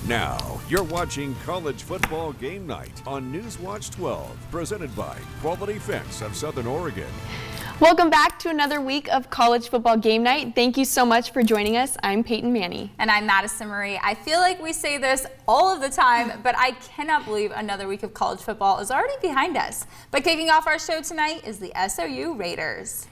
Now, you're watching College Football Game Night on Newswatch 12, presented by Quality Fence of Southern Oregon. Welcome back to another week of College Football Game Night. Thank you so much for joining us. I'm Peyton Manny. And I'm Madison Marie. I feel like we say this all of the time, but I cannot believe another week of college football is already behind us. But kicking off our show tonight is the SOU Raiders.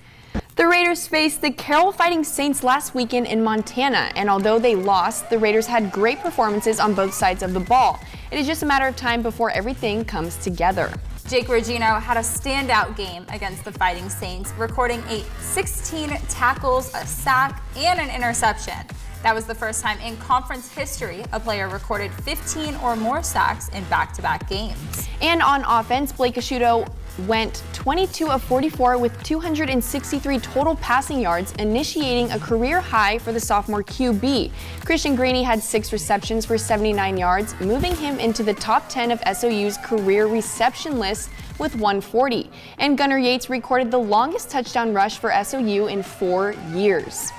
The Raiders faced the Carroll Fighting Saints last weekend in Montana, and although they lost, the Raiders had great performances on both sides of the ball. It is just a matter of time before everything comes together. Jake Regino had a standout game against the Fighting Saints, recording 16 tackles, a sack, and an interception. That was the first time in conference history a player recorded 15 or more sacks in back-to-back games. And on offense, Blake Asciutto went 22 of 44 with 263 total passing yards, initiating a career high for the sophomore QB. Christian Greeny had 6 receptions for 79 yards, moving him into the top 10 of SOU's career reception list with 140. And Gunnar Yates recorded the longest touchdown rush for SOU in 4 years.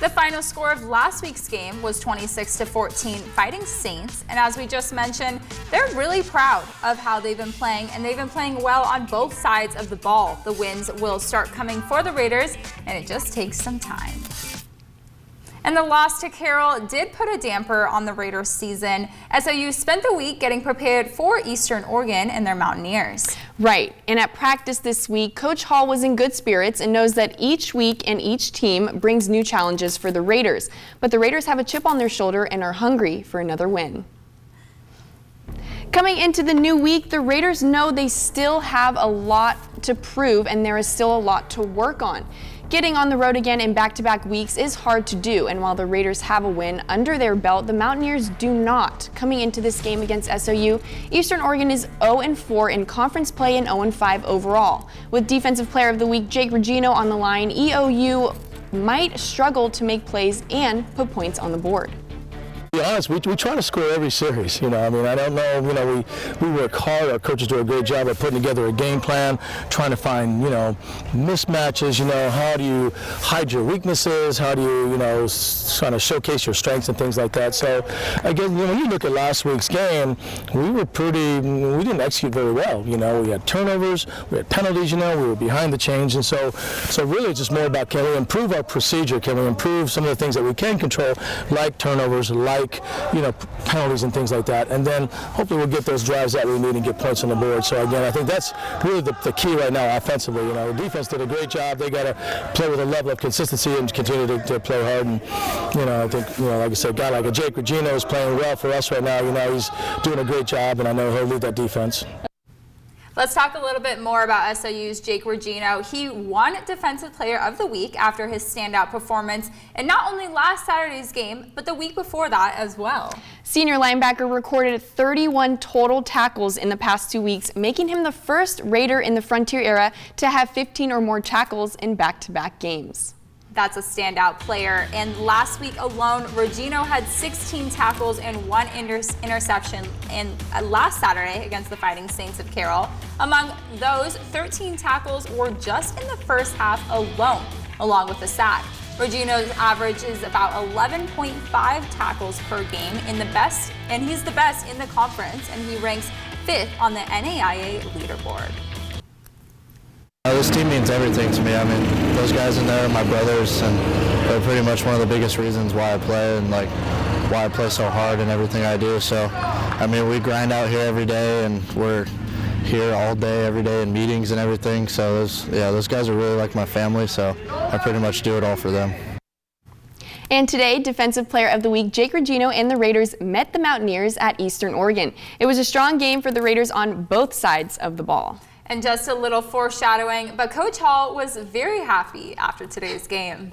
The final score of last week's game was 26-14 Fighting Saints, and as we just mentioned, they're really proud of how they've been playing, and they've been playing well on both sides of the ball. The wins will start coming for the Raiders, and it just takes some time. And the loss to Carroll did put a damper on the Raiders' season. SOU spent the week getting prepared for Eastern Oregon and their Mountaineers. Right, and at practice this week, Coach Hall was in good spirits and knows that each week and each team brings new challenges for the Raiders. But the Raiders have a chip on their shoulder and are hungry for another win. Coming into the new week, the Raiders know they still have a lot to prove and there is still a lot to work on. Getting on the road again in back-to-back weeks is hard to do, and while the Raiders have a win under their belt, the Mountaineers do not. Coming into this game against SOU, Eastern Oregon is 0-4 in conference play and 0-5 overall. With Defensive Player of the Week Jake Regino on the line, EOU might struggle to make plays and put points on the board. To be honest, we try to score every series. I don't know, we work hard. Our coaches do a great job of putting together a game plan, trying to find, mismatches. How do you hide your weaknesses? How do you, kind of showcase your strengths and things like that. So, again, when you look at last week's game, we didn't execute very well. We had turnovers, we had penalties. We were behind the chains, and so really it's just more about, can we improve our procedure? Can we improve some of the things that we can control, like turnovers, like penalties and things like that, and then hopefully we'll get those drives that we need and get points on the board. So again, I think that's really the key right now offensively. The defense did a great job. They got to play with a level of consistency and continue to play hard. And I think like I said, a guy like a Jake Regino is playing well for us right now. He's doing a great job, and I know he'll lead that defense. Let's talk a little bit more about SOU's Jake Regino. He won Defensive Player of the Week after his standout performance, and not only last Saturday's game, but the week before that as well. Senior linebacker recorded 31 total tackles in the past 2 weeks, making him the first Raider in the Frontier era to have 15 or more tackles in back-to-back games. That's a standout player, and last week alone, Regino had 16 tackles and 1 interception last Saturday against the Fighting Saints of Carroll. Among those, 13 tackles were just in the first half alone, along with a sack. Regino's average is about 11.5 tackles per game, and he's the best in the conference, and he ranks 5th on the NAIA leaderboard. This team means everything to me. Those guys in there are my brothers, and they're pretty much one of the biggest reasons why I play and why I play so hard in everything I do. So, we grind out here every day, and we're here all day, every day in meetings and everything. So, those guys are really like my family, so I pretty much do it all for them. And today, Defensive Player of the Week Jake Regino and the Raiders met the Mountaineers at Eastern Oregon. It was a strong game for the Raiders on both sides of the ball. And just a little foreshadowing, but Coach Hall was very happy after today's game.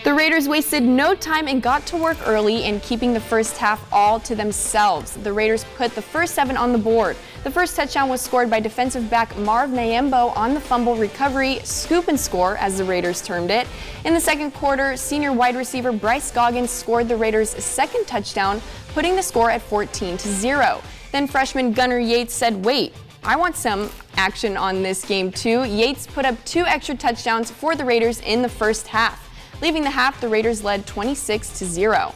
The Raiders wasted no time and got to work early in keeping the first half all to themselves. The Raiders put the first 7 on the board. The first touchdown was scored by defensive back Marv Nyembo on the fumble recovery, scoop and score as the Raiders termed it. In the second quarter, senior wide receiver Bryce Goggins scored the Raiders' second touchdown, putting the score at 14-0. Then freshman Gunnar Yates said, "Wait, I want some action on this game too." Yates put up 2 extra touchdowns for the Raiders in the first half. Leaving the half, the Raiders led 26-0.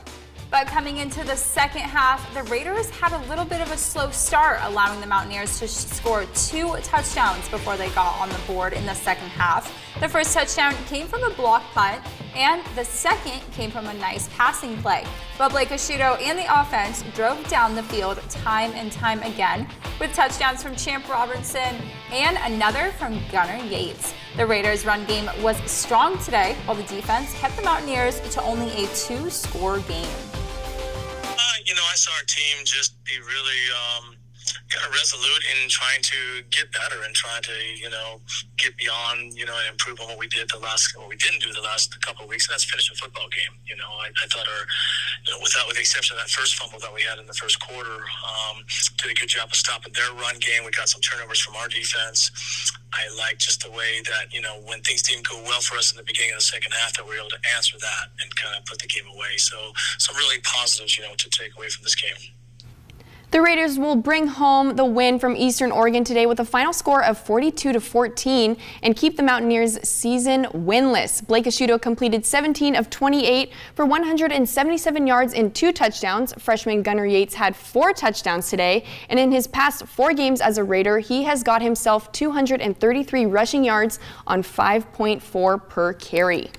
But coming into the second half, the Raiders had a little bit of a slow start, allowing the Mountaineers to score 2 touchdowns before they got on the board in the second half. The first touchdown came from a block punt, and the second came from a nice passing play. But Blake Asciutto and the offense drove down the field time and time again, with touchdowns from Champ Robertson and another from Gunnar Yates. The Raiders' run game was strong today, while the defense kept the Mountaineers to only a 2-score game. I saw our team just be really kind of resolute in trying to get better and trying to, get beyond, and improve on what we didn't do the last couple of weeks. And that's finish a football game. I thought with the exception of that first fumble that we had in the first quarter, did a good job of stopping their run game. We got some turnovers from our defense. I like just the way that, when things didn't go well for us in the beginning of the second half, that we were able to answer that and kind of put the game away. So some really positives, to take away from this game. The Raiders will bring home the win from Eastern Oregon today with a final score of 42-14 and keep the Mountaineers' season winless. Blake Asciutto completed 17 of 28 for 177 yards and 2 touchdowns. Freshman Gunnar Yates had 4 touchdowns today, and in his past 4 games as a Raider, he has got himself 233 rushing yards on 5.4 per carry.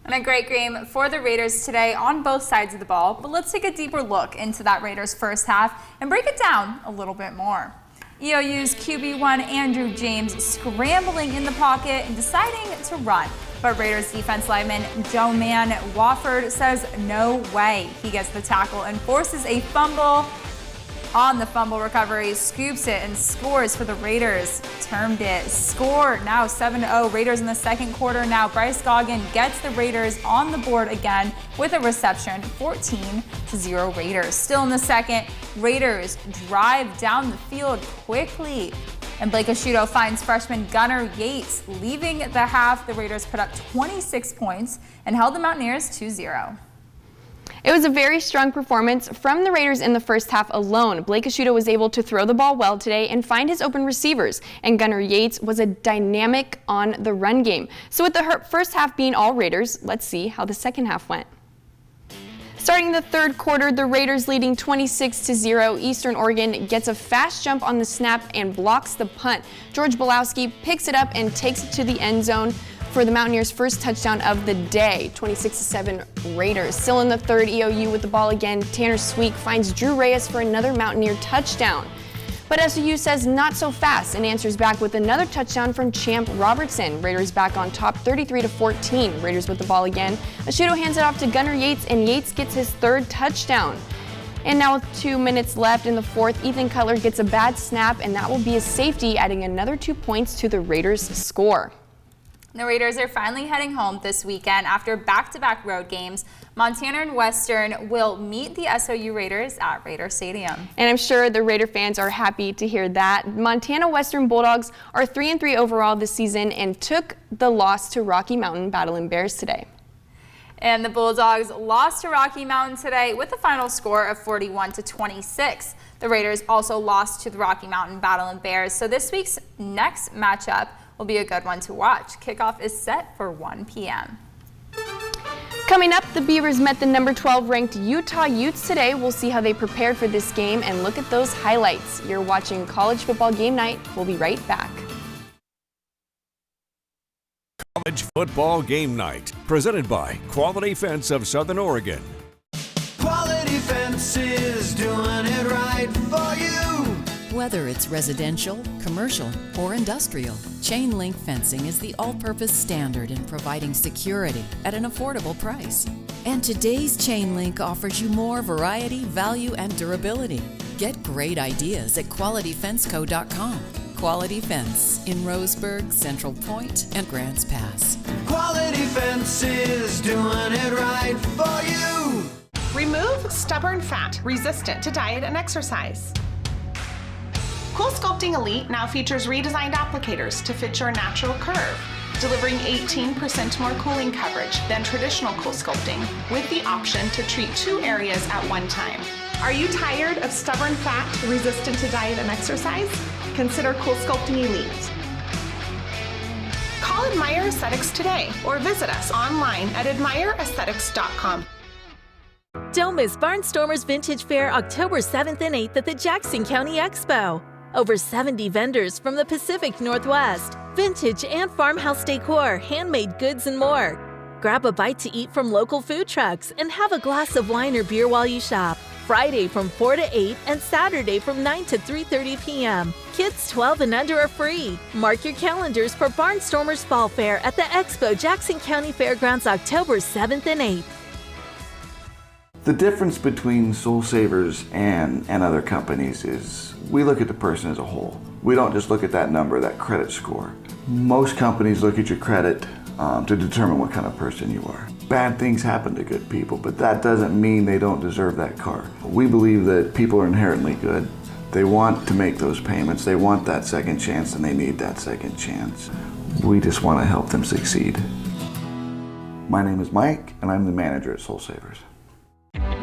And a great game for the Raiders today on both sides of the ball, but let's take a deeper look into that Raiders first half and break it down a little bit more. EOU's QB1 Andrew James scrambling in the pocket and deciding to run, but Raiders defense lineman Joe Man Wofford says no way. He gets the tackle and forces a fumble. On the fumble recovery, scoops it and scores for the Raiders. Termed it. Score now 7-0 Raiders in the second quarter. Now Bryce Goggin gets the Raiders on the board again with a reception. 14-0 Raiders. Still in the second, Raiders drive down the field quickly. And Blake Asciutto finds freshman Gunnar Yates. Leaving the half, the Raiders put up 26 points and held the Mountaineers 2-0. It was a very strong performance from the Raiders in the first half alone. Blake Asciutto was able to throw the ball well today and find his open receivers, and Gunnar Yates was a dynamic on the run game. So with the first half being all Raiders, let's see how the second half went. Starting the third quarter, the Raiders leading 26-0. Eastern Oregon gets a fast jump on the snap and blocks the punt. George Belowski picks it up and takes it to the end zone for the Mountaineers' first touchdown of the day, 26-7 Raiders. Still in the third, EOU with the ball again. Tanner Sweek finds Drew Reyes for another Mountaineer touchdown. But SOU says not so fast and answers back with another touchdown from Champ Robertson. Raiders back on top 33-14. Raiders with the ball again. Asciutto hands it off to Gunnar Yates, and Yates gets his third touchdown. And now with 2 minutes left in the fourth, Ethan Cutler gets a bad snap, and that will be a safety, adding another 2 points to the Raiders' score. The Raiders are finally heading home this weekend after back-to-back road games. Montana and Western will meet the SOU Raiders at Raider Stadium. And I'm sure the Raider fans are happy to hear that. Montana Western Bulldogs are 3-3 overall this season and took the loss to Rocky Mountain Battling Bears today. And the Bulldogs lost to Rocky Mountain today with a final score of 41-26. The Raiders also lost to the Rocky Mountain Battling Bears. So this week's next matchup will be a good one to watch. Kickoff is set for 1 p.m. Coming up, the Beavers met the number 12 ranked Utah Utes today. We'll see how they prepared for this game and look at those highlights. You're watching College Football Game Night. We'll be right back. College Football Game Night, presented by Quality Fence of Southern Oregon. Quality Fence is doing it right for you. Whether it's residential, commercial, or industrial, chain link fencing is the all-purpose standard in providing security at an affordable price. And today's chain link offers you more variety, value, and durability. Get great ideas at qualityfenceco.com. Quality Fence in Roseburg, Central Point, and Grants Pass. Quality Fence is doing it right for you. Remove stubborn fat resistant to diet and exercise. Cool Sculpting Elite now features redesigned applicators to fit your natural curve, delivering 18% more cooling coverage than traditional Cool Sculpting, with the option to treat 2 areas at one time. Are you tired of stubborn fat resistant to diet and exercise? Consider Cool Sculpting Elite. Call Admire Aesthetics today or visit us online at admireaesthetics.com. Don't miss Barnstormers Vintage Fair October 7th and 8th at the Jackson County Expo. Over 70 vendors from the Pacific Northwest, vintage and farmhouse decor, handmade goods, and more. Grab a bite to eat from local food trucks and have a glass of wine or beer while you shop. Friday from 4 to 8 and Saturday from 9 to 3:30 p.m. Kids 12 and under are free. Mark your calendars for Barnstormers Fall Fair at the Expo Jackson County Fairgrounds October 7th and 8th. The difference between Soul Savers and other companies is we look at the person as a whole. We don't just look at that number, that credit score. Most companies look at your credit to determine what kind of person you are. Bad things happen to good people, but that doesn't mean they don't deserve that car. We believe that people are inherently good. They want to make those payments, they want that second chance, and they need that second chance. We just want to help them succeed. My name is Mike, and I'm the manager at Soul Savers.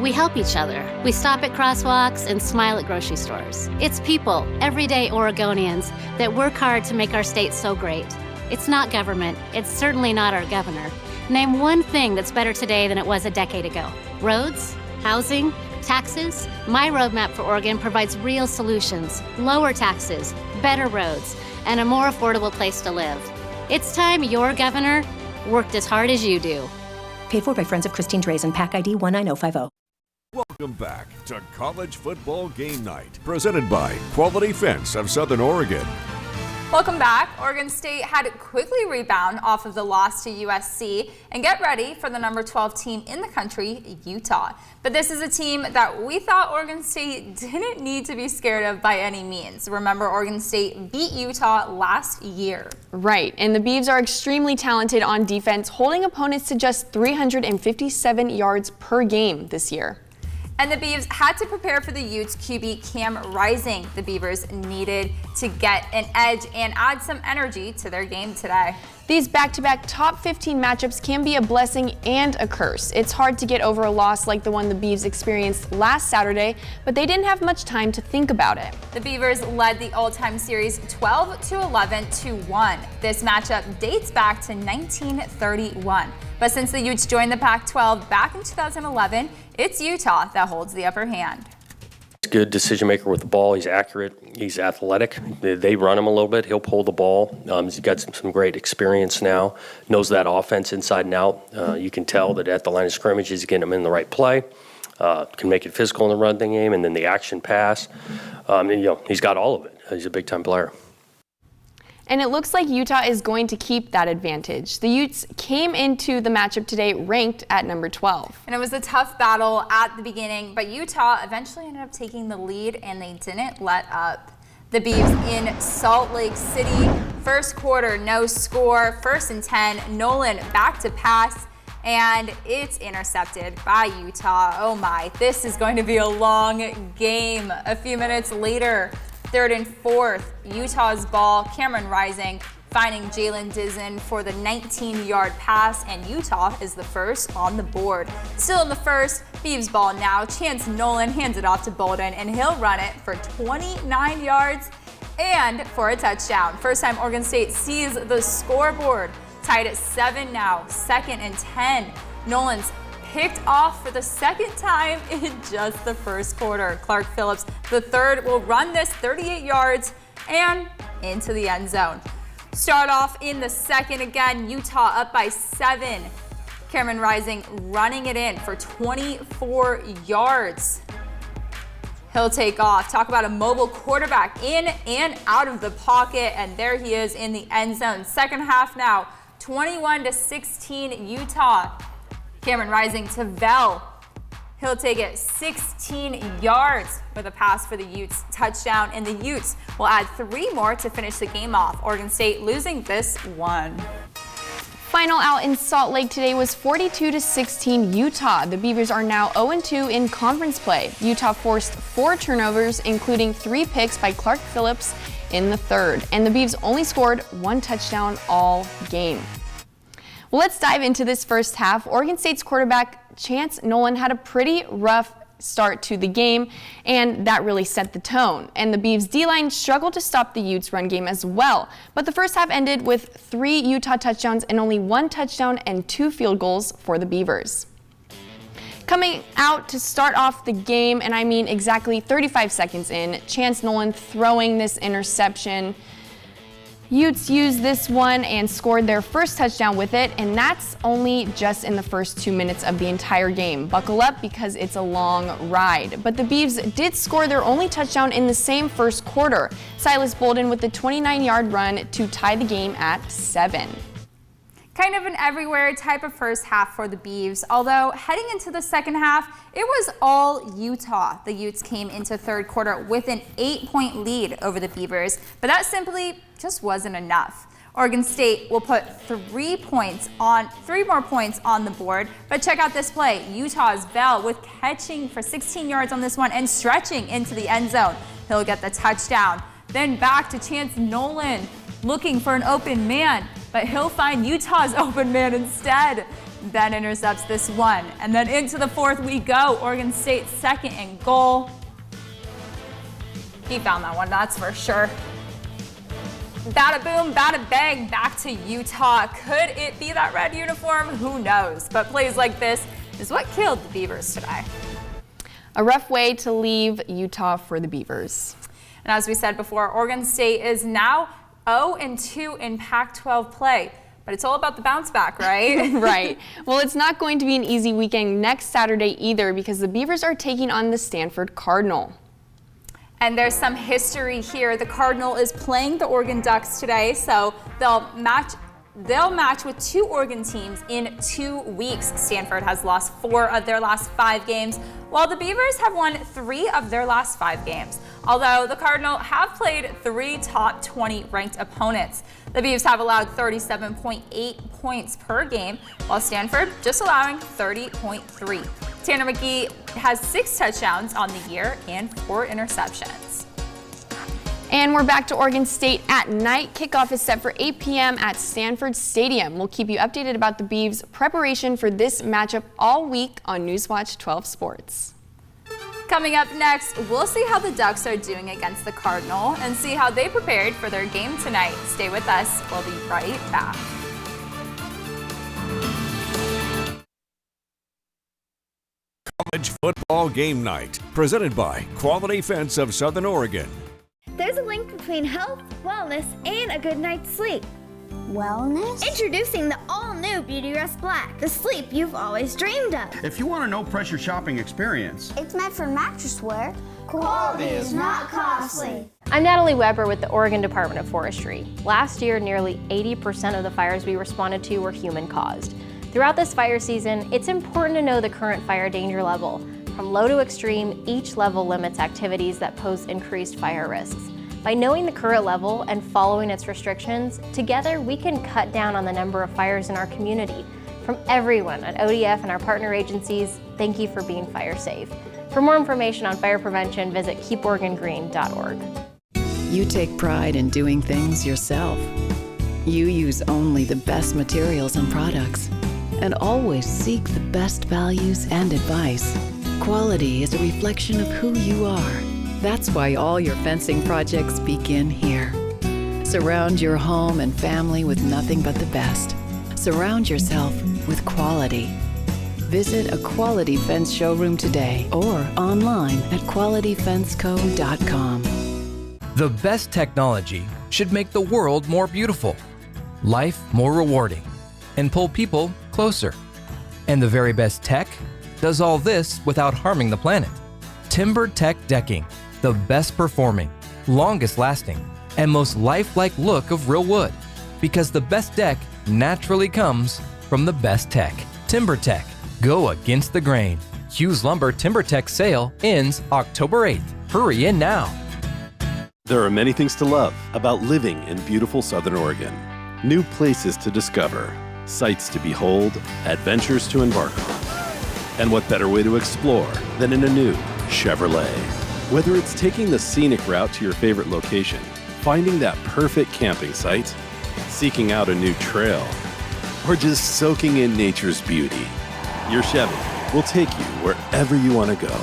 We help each other. We stop at crosswalks and smile at grocery stores. It's people, everyday Oregonians, that work hard to make our state so great. It's not government. It's certainly not our governor. Name one thing that's better today than it was a decade ago. Roads, housing, taxes. My roadmap for Oregon provides real solutions. Lower taxes, better roads, and a more affordable place to live. It's time your governor worked as hard as you do. Paid for by Friends of Christine Drazen, PAC ID 19050. Welcome back to College Football Game Night, presented by Quality Fence of Southern Oregon. Welcome back. Oregon State had to quickly rebound off of the loss to USC and get ready for the number 12 team in the country, Utah. But this is a team that we thought Oregon State didn't need to be scared of by any means. Remember, Oregon State beat Utah last year. Right, and the Beavs are extremely talented on defense, holding opponents to just 357 yards per game this year. And the Beavs had to prepare for the Utes QB Cam Rising. The Beavers needed to get an edge and add some energy to their game today. These back-to-back top 15 matchups can be a blessing and a curse. It's hard to get over a loss like the one the Beavs experienced last Saturday, but they didn't have much time to think about it. The Beavers led the all-time series 12-11-1. This matchup dates back to 1931. But since the Utes joined the Pac-12 back in 2011, it's Utah that holds the upper hand. He's a good decision maker with the ball. He's accurate. He's athletic. They run him a little bit. He'll pull the ball. He's got some great experience now. Knows that offense inside and out. You can tell that at the line of scrimmage, he's getting them in the right play. Can make it physical in the run game, and then the action pass. He's got all of it. He's a big-time player. And it looks like Utah is going to keep that advantage. The Utes came into the matchup today ranked at number 12. And it was a tough battle at the beginning, but Utah eventually ended up taking the lead, and they didn't let up. The Beavs in Salt Lake City, first quarter, no score, 1st and 10. Nolan back to pass, and it's intercepted by Utah. Oh my, this is going to be a long game. A few minutes later, 3rd and 4th, Utah's ball, Cameron Rising finding Jalen Dizen for the 19-yard pass, and Utah is the first on the board. Still in the first, Beavs ball now. Chance Nolan hands it off to Bolden, and he'll run it for 29 yards and for a touchdown. First time Oregon State sees the scoreboard. Tied at 7 now, 2nd and 10. Nolan's picked off for the second time in just the first quarter. Clark Phillips, the third, will run this 38 yards and into the end zone. Start off in the second again, Utah up by 7. Cameron Rising running it in for 24 yards. He'll take off. Talk about a mobile quarterback in and out of the pocket, and there he is in the end zone. Second half now, 21-16 Utah. Cameron Rising to Vell. He'll take it 16 yards with a pass for the Utes. Touchdown, and the Utes will add 3 more to finish the game off. Oregon State losing this one. Final out in Salt Lake today was 42-16 Utah. The Beavers are now 0-2 in conference play. Utah forced 4 turnovers, including 3 picks by Clark Phillips in the third, and the Beavs only scored 1 touchdown all game. Well, let's dive into this first half. Oregon State's quarterback Chance Nolan had a pretty rough start to the game, and that really set the tone. And the Beavs D-line struggled to stop the Utes run game as well. But the first half ended with 3 Utah touchdowns and only 1 touchdown and 2 field goals for the Beavers. Coming out to start off the game, and I mean exactly 35 seconds in, Chance Nolan throwing this interception. Utes used this one and scored their first touchdown with it, and that's only just in the first 2 minutes of the entire game. Buckle up because it's a long ride. But the Beavs did score their only touchdown in the same first quarter. Silas Bolden with the 29-yard run to tie the game at 7. Kind of an everywhere type of first half for the Beavs, although heading into the second half, it was all Utah. The Utes came into third quarter with an 8-point lead over the Beavers, but that simply just wasn't enough. Oregon State will put 3 more points on the board, but check out this play. Utah's Bell with catching for 16 yards on this one and stretching into the end zone. He'll get the touchdown. Then back to Chance Nolan looking for an open man, but he'll find Utah's open man instead. Then intercepts this one. And then into the fourth we go. Oregon State 2nd and goal. He found that one, that's for sure. Bada boom, bada bang, back to Utah. Could it be that red uniform? Who knows? But plays like this is what killed the Beavers today. A rough way to leave Utah for the Beavers. And as we said before, Oregon State is now 0-2 in Pac-12 play, but it's all about the bounce back, right? Right. Well, it's not going to be an easy weekend next Saturday either because the Beavers are taking on the Stanford Cardinal. And there's some history here. The Cardinal is playing the Oregon Ducks today, so they'll match with 2 Oregon teams in 2 weeks. Stanford has lost 4 of their last 5 games, while the Beavers have won 3 of their last 5 games. Although the Cardinal have played 3 top 20 ranked opponents. The Beavs have allowed 37.8 points per game, while Stanford just allowing 30.3. Tanner McGee has 6 touchdowns on the year and 4 interceptions. And we're back to Oregon State at night. Kickoff is set for 8 p.m. at Stanford Stadium. We'll keep you updated about the Beavs' preparation for this matchup all week on Newswatch 12 Sports. Coming up next, we'll see how the Ducks are doing against the Cardinal and see how they prepared for their game tonight. Stay with us. We'll be right back. College football game night, presented by Quality Fence of Southern Oregon. There's a link between health, wellness, and a good night's sleep. Wellness? Introducing the all-new Beauty Rest Black, the sleep you've always dreamed of. If you want a no-pressure shopping experience, It's meant for mattress wear. Quality is not costly. I'm Natalie Weber with the Oregon Department of Forestry. Last year, nearly 80% of the fires we responded to were human-caused. Throughout this fire season, it's important to know the current fire danger level. From low to extreme, each level limits activities that pose increased fire risks. By knowing the current level and following its restrictions, together we can cut down on the number of fires in our community. From everyone at ODF and our partner agencies, thank you for being fire safe. For more information on fire prevention, visit keeporegongreen.org. You take pride in doing things yourself. You use only the best materials and products, and always seek the best values and advice. Quality is a reflection of who you are. That's why all your fencing projects begin here. Surround your home and family with nothing but the best. Surround yourself with quality. Visit a Quality Fence showroom today or online at qualityfenceco.com. The best technology should make the world more beautiful, life more rewarding, and pull people closer. And the very best tech does all this without harming the planet. Timber Tech Decking, the best performing, longest lasting, and most lifelike look of real wood. Because the best deck naturally comes from the best tech. Timber Tech, go against the grain. Hughes Lumber Timber Tech sale ends October 8th. Hurry in now. There are many things to love about living in beautiful Southern Oregon. New places to discover, sights to behold, adventures to embark on. And what better way to explore than in a new Chevrolet? Whether it's taking the scenic route to your favorite location, finding that perfect camping site, seeking out a new trail, or just soaking in nature's beauty, your Chevy will take you wherever you want to go.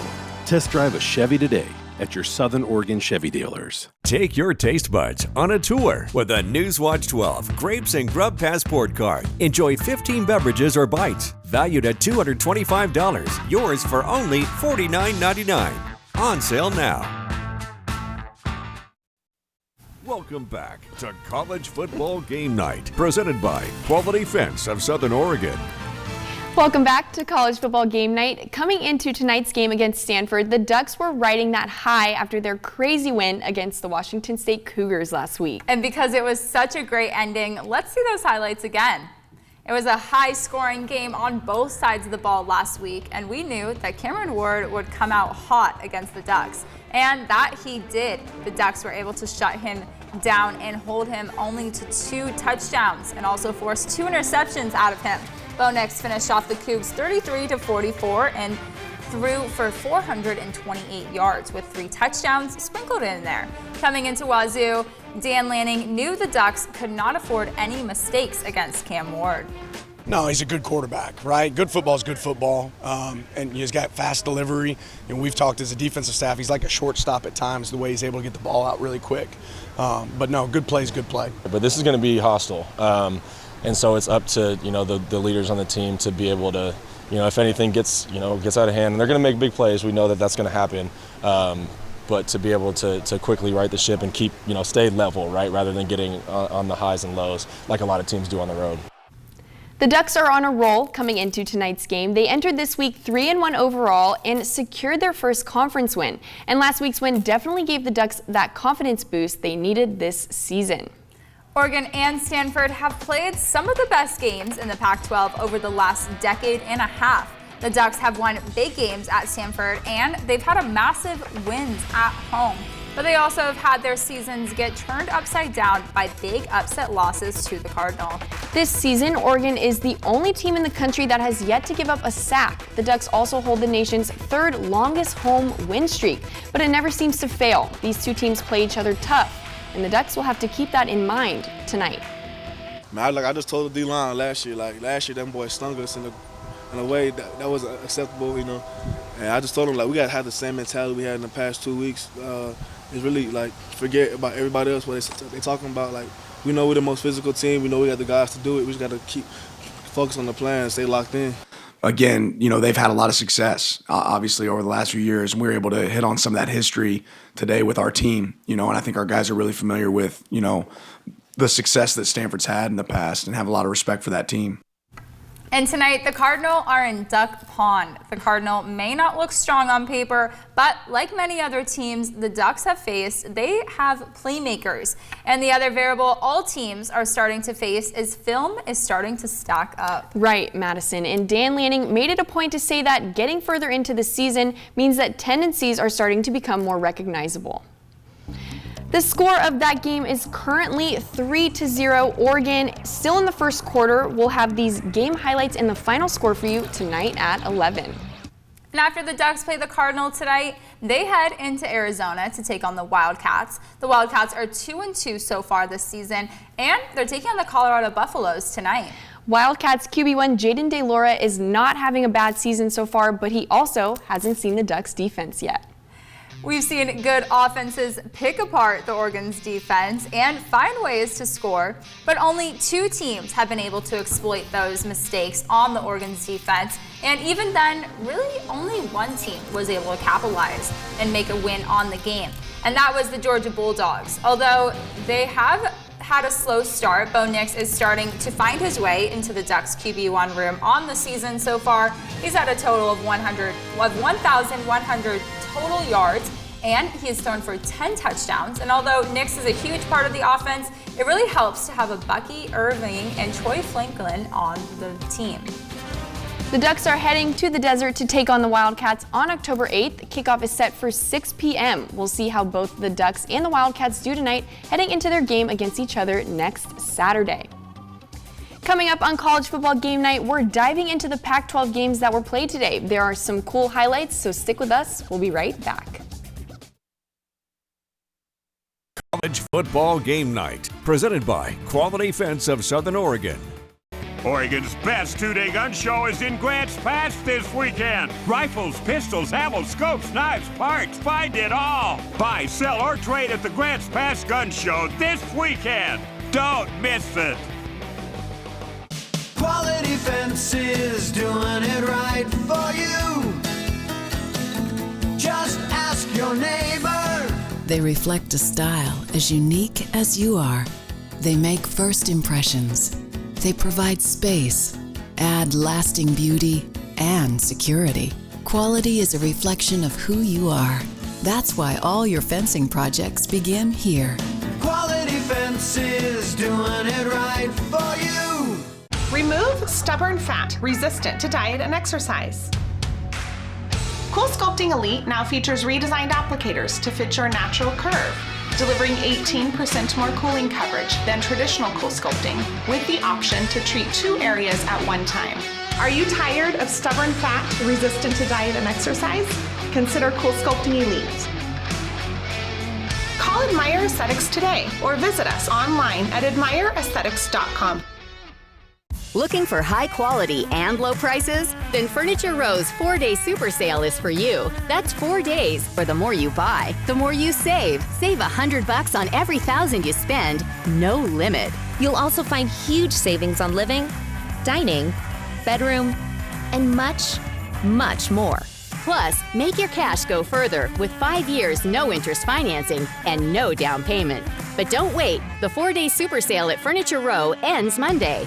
Test drive a Chevy today at your Southern Oregon Chevy dealers. Take your taste buds on a tour with a Newswatch 12 Grapes and Grub Passport card. Enjoy 15 beverages or bites, valued at $225. Yours for only $49.99. On sale now. Welcome back to College Football Game Night, presented by Quality Fence of Southern Oregon. Welcome back to College Football Game Night. Coming into tonight's game against Stanford, the Ducks were riding that high after their crazy win against the Washington State Cougars last week. And because it was such a great ending, let's see those highlights again. It was a high-scoring game on both sides of the ball last week, and we knew that Cameron Ward would come out hot against the Ducks. And that he did. The Ducks were able to shut him down and hold him only to 2 touchdowns and also forced 2 interceptions out of him. Bo Nix finished off the Cougs 33-44 and threw for 428 yards with 3 touchdowns sprinkled in there. Coming into Wazoo, Dan Lanning knew the Ducks could not afford any mistakes against Cam Ward. No, he's a good quarterback, right? Good football is good football, and he's got fast delivery. And we've talked as a defensive staff, he's like a shortstop at times, the way he's able to get the ball out really quick. But no, good play is good play. But this is going to be hostile, and so it's up to the leaders on the team to be able to, if anything gets out of hand, and they're going to make big plays. We know that that's going to happen. But to be able to quickly right the ship and keep, stay level, right, rather than getting on the highs and lows like a lot of teams do on the road. The Ducks are on a roll coming into tonight's game. They entered this week 3-1 overall and secured their first conference win. And last week's win definitely gave the Ducks that confidence boost they needed this season. Oregon and Stanford have played some of the best games in the Pac-12 over the last decade and a half. The Ducks have won big games at Stanford, and they've had a massive wins at home. But they also have had their seasons get turned upside down by big upset losses to the Cardinal. This season, Oregon is the only team in the country that has yet to give up a sack. The Ducks also hold the nation's 3rd longest home win streak, but it never seems to fail. These two teams play each other tough, and the Ducks will have to keep that in mind tonight. Man, I just told the D-line last year, them boys stung us in a way that was acceptable, And I just told them, we got to have the same mentality we had in the past 2 weeks. It's really, forget about everybody else, what they talking about. We know we're the most physical team. We know we got the guys to do it. We just got to keep focused on the plan and stay locked in. Again, they've had a lot of success, obviously, over the last few years, and we were able to hit on some of that history today with our team, and I think our guys are really familiar with, the success that Stanford's had in the past and have a lot of respect for that team. And tonight, the Cardinal are in Duck Pond. The Cardinal may not look strong on paper, but like many other teams the Ducks have faced, they have playmakers. And the other variable all teams are starting to face is film is starting to stack up. Right, Madison. And Dan Lanning made it a point to say that getting further into the season means that tendencies are starting to become more recognizable. The score of that game is currently 3-0 Oregon. Still in the first quarter. We'll have these game highlights and the final score for you tonight at 11. And after the Ducks play the Cardinal tonight, they head into Arizona to take on the Wildcats. The Wildcats are 2-2 so far this season, and they're taking on the Colorado Buffaloes tonight. Wildcats QB1 Jaden DeLaura is not having a bad season so far, but he also hasn't seen the Ducks defense yet. We've seen good offenses pick apart the Oregon's defense and find ways to score, but only 2 teams have been able to exploit those mistakes on the Oregon's defense, and even then, really only 1 team was able to capitalize and make a win on the game, and that was the Georgia Bulldogs. Although they have had a slow start, Bo Nix is starting to find his way into the Ducks QB1 room on the season so far. He's at a total of 1,100 total yards, and he has thrown for 10 touchdowns. And although Nix is a huge part of the offense, it really helps to have a Bucky Irving and Troy Franklin on the team. The Ducks are heading to the desert to take on the Wildcats on October 8th. Kickoff is set for 6 p.m. We'll see how both the Ducks and the Wildcats do tonight, heading into their game against each other next Saturday. Coming up on College Football Game Night, we're diving into the Pac-12 games that were played today. There are some cool highlights, so stick with us. We'll be right back. College Football Game Night, presented by Quality Fence of Southern Oregon. Oregon's best two-day gun show is in Grants Pass this weekend. Rifles, pistols, ammo, scopes, knives, parts, find it all. Buy, sell, or trade at the Grants Pass Gun Show this weekend. Don't miss it. Quality Fences, doing it right for you. Just ask your neighbor. They reflect a style as unique as you are. They make first impressions. They provide space, add lasting beauty, and security. Quality is a reflection of who you are. That's why all your fencing projects begin here. Quality Fences, doing it right for you. Remove stubborn fat resistant to diet and exercise. Cool Sculpting Elite now features redesigned applicators to fit your natural curve, delivering 18% more cooling coverage than traditional Cool Sculpting, with the option to treat 2 areas at one time. Are you tired of stubborn fat resistant to diet and exercise? Consider Cool Sculpting Elite. Call Admire Aesthetics today or visit us online at admireaesthetics.com. Looking for high quality and low prices? Then Furniture Row's 4-day super sale is for you. That's 4 days, for the more you buy, the more you save. Save $100 on every $1,000 you spend, no limit. You'll also find huge savings on living, dining, bedroom, and much, much more. Plus, make your cash go further with 5 years no interest financing and no down payment. But don't wait, the 4-day super sale at Furniture Row ends Monday.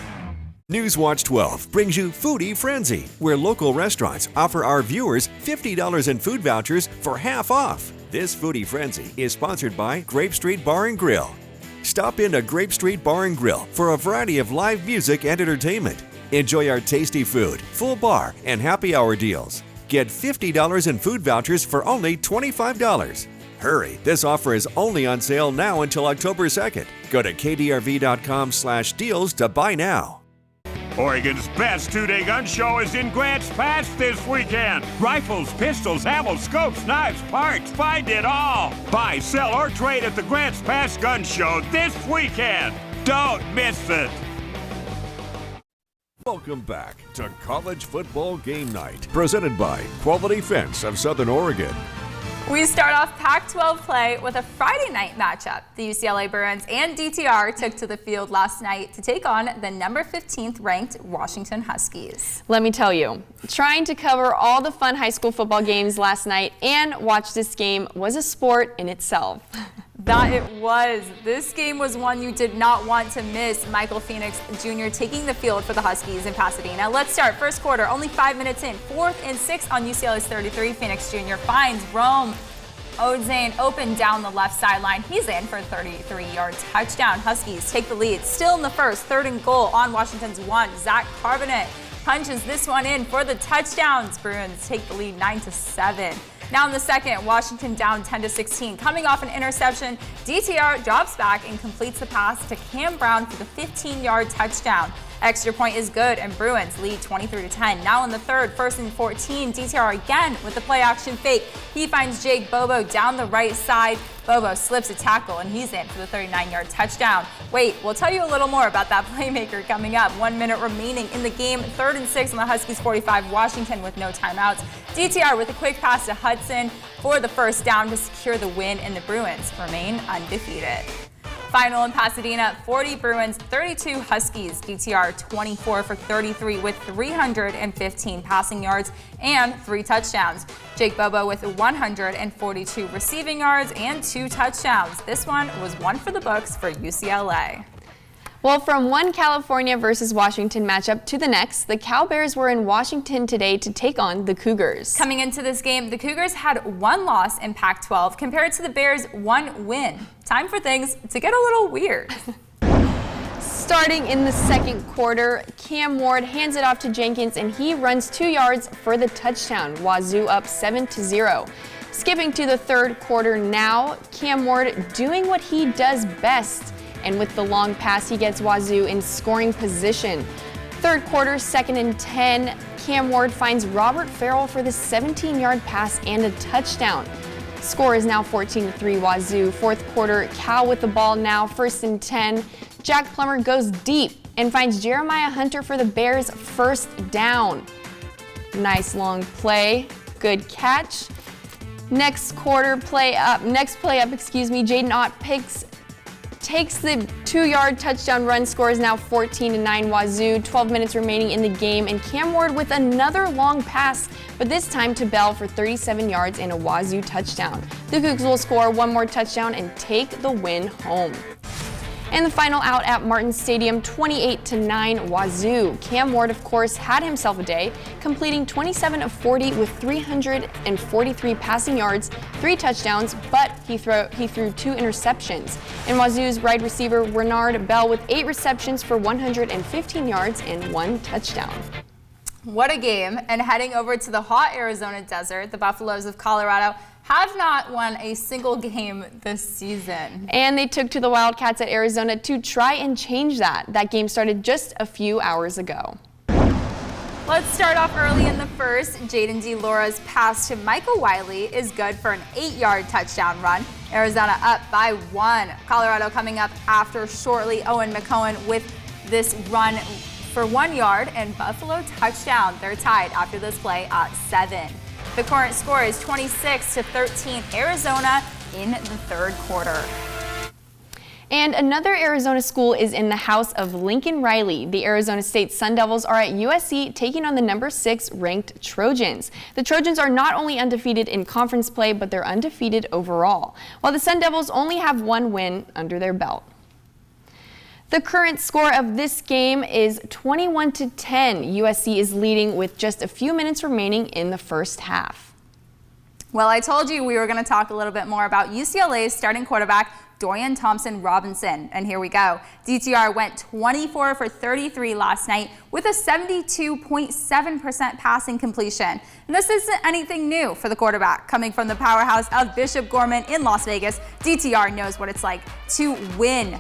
Newswatch 12 brings you Foodie Frenzy, where local restaurants offer our viewers $50 in food vouchers for half off. This Foodie Frenzy is sponsored by Grape Street Bar and Grill. Stop into Grape Street Bar and Grill for a variety of live music and entertainment. Enjoy our tasty food, full bar, and happy hour deals. Get $50 in food vouchers for only $25. Hurry, this offer is only on sale now until October 2nd. Go to kdrv.com/deals to buy now. Oregon's best two-day gun show is in Grants Pass this weekend. Rifles, pistols, ammo, scopes, knives, parts, find it all. Buy, sell, or trade at the Grants Pass Gun Show this weekend. Don't miss it. Welcome back to College Football Game Night, presented by Quality Fence of Southern Oregon. We start off Pac-12 play with a Friday night matchup. The UCLA Bruins and DTR took to the field last night to take on the number 15th ranked Washington Huskies. Let me tell you, trying to cover all the fun high school football games last night and watch this game was a sport in itself. That it was. This game was one you did not want to miss. Michael Phoenix Jr. taking the field for the Huskies in Pasadena. Let's start first quarter, only 5 minutes in. 4th and 6 on UCLA's 33. Phoenix Jr. finds Rome Odzane open down the left sideline. He's in for a 33-yard touchdown. Huskies take the lead. Still in the first, 3rd and goal on Washington's 1. Zach Carbonet punches this one in for the touchdowns. Bruins take the lead 9-7. Now in the second, Washington down 10-16. Coming off an interception, DTR drops back and completes the pass to Cam Brown for the 15-yard touchdown. Extra point is good, and Bruins lead 23-10. Now in the third, 1st and 14, DTR again with the play-action fake. He finds Jake Bobo down the right side. Bobo slips a tackle, and he's in for the 39-yard touchdown. Wait, we'll tell you a little more about that playmaker coming up. 1 minute remaining in the game. 3rd and 6 on the Huskies 45. Washington with no timeouts. DTR with a quick pass to Hudson for the first down to secure the win, and the Bruins remain undefeated. Final in Pasadena, 40 Bruins, 32 Huskies. DTR 24 for 33 with 315 passing yards and 3 touchdowns. Jake Bobo with 142 receiving yards and 2 touchdowns. This one was one for the books for UCLA. Well, from one California versus Washington matchup to the next, the Cowbears were in Washington today to take on the Cougars. Coming into this game, the Cougars had 1 loss in Pac-12 compared to the Bears' 1 win. Time for things to get a little weird. Starting in the second quarter, Cam Ward hands it off to Jenkins and he runs 2 yards for the touchdown. Wazoo up 7-0. Skipping to the third quarter now, Cam Ward doing what he does best. And with the long pass, he gets Wazoo in scoring position. Third quarter, 2nd and 10, Cam Ward finds Robert Farrell for the 17-yard pass and a touchdown. Score is now 14-3 Wazoo. Fourth quarter, Cal with the ball now, 1st and 10. Jack Plummer goes deep and finds Jeremiah Hunter for the Bears' first down. Nice long play, good catch. Next play up, Jaden Ott takes the 2-yard touchdown run, scores now 14-9 Wazoo, 12 minutes remaining in the game, and Cam Ward with another long pass, but this time to Bell for 37 yards and a Wazoo touchdown. The Cougs will score one more touchdown and take the win home. And the final out at Martin Stadium, 28-9 Wazoo. Cam Ward, of course, had himself a day, completing 27 of 40 with 343 passing yards, 3 touchdowns, but he threw 2 interceptions. And Wazoo's wide receiver, Renard Bell, with 8 receptions for 115 yards and 1 touchdown. What a game. And heading over to the hot Arizona desert, the Buffaloes of Colorado have not won a single game this season. And they took to the Wildcats at Arizona to try and change that. That game started just a few hours ago. Let's start off early in the first. Jaden DeLaura's pass to Michael Wiley is good for an 8-yard touchdown run. Arizona up by 1. Colorado coming up after shortly. Owen McCohen with this run for 1 yard, and Buffalo touchdown. They're tied after this play at 7. The current score is 26-13 Arizona in the third quarter. And another Arizona school is in the house of Lincoln Riley. The Arizona State Sun Devils are at USC taking on the number 6 ranked Trojans. The Trojans are not only undefeated in conference play, but they're undefeated overall, while the Sun Devils only have 1 win under their belt. The current score of this game is 21-10. USC is leading with just a few minutes remaining in the first half. Well, I told you we were going to talk a little bit more about UCLA's starting quarterback, Dorian Thompson-Robinson, and here we go. DTR went 24 for 33 last night with a 72.7% passing completion. And this isn't anything new for the quarterback. Coming from the powerhouse of Bishop Gorman in Las Vegas, DTR knows what it's like to win.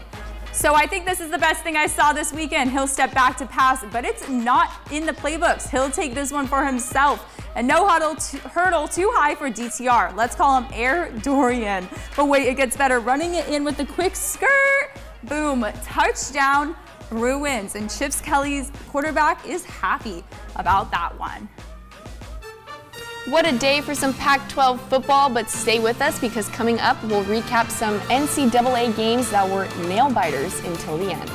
So I think this is the best thing I saw this weekend. He'll step back to pass, but it's not in the playbooks. He'll take this one for himself. And no hurdle too high for DTR. Let's call him Air Dorian. But wait, it gets better. Running it in with the quick skirt. Boom, touchdown, Bruins. And Chip Kelly's quarterback is happy about that one. What a day for some Pac-12 football, but stay with us because coming up, we'll recap some NCAA games that were nail-biters until the end.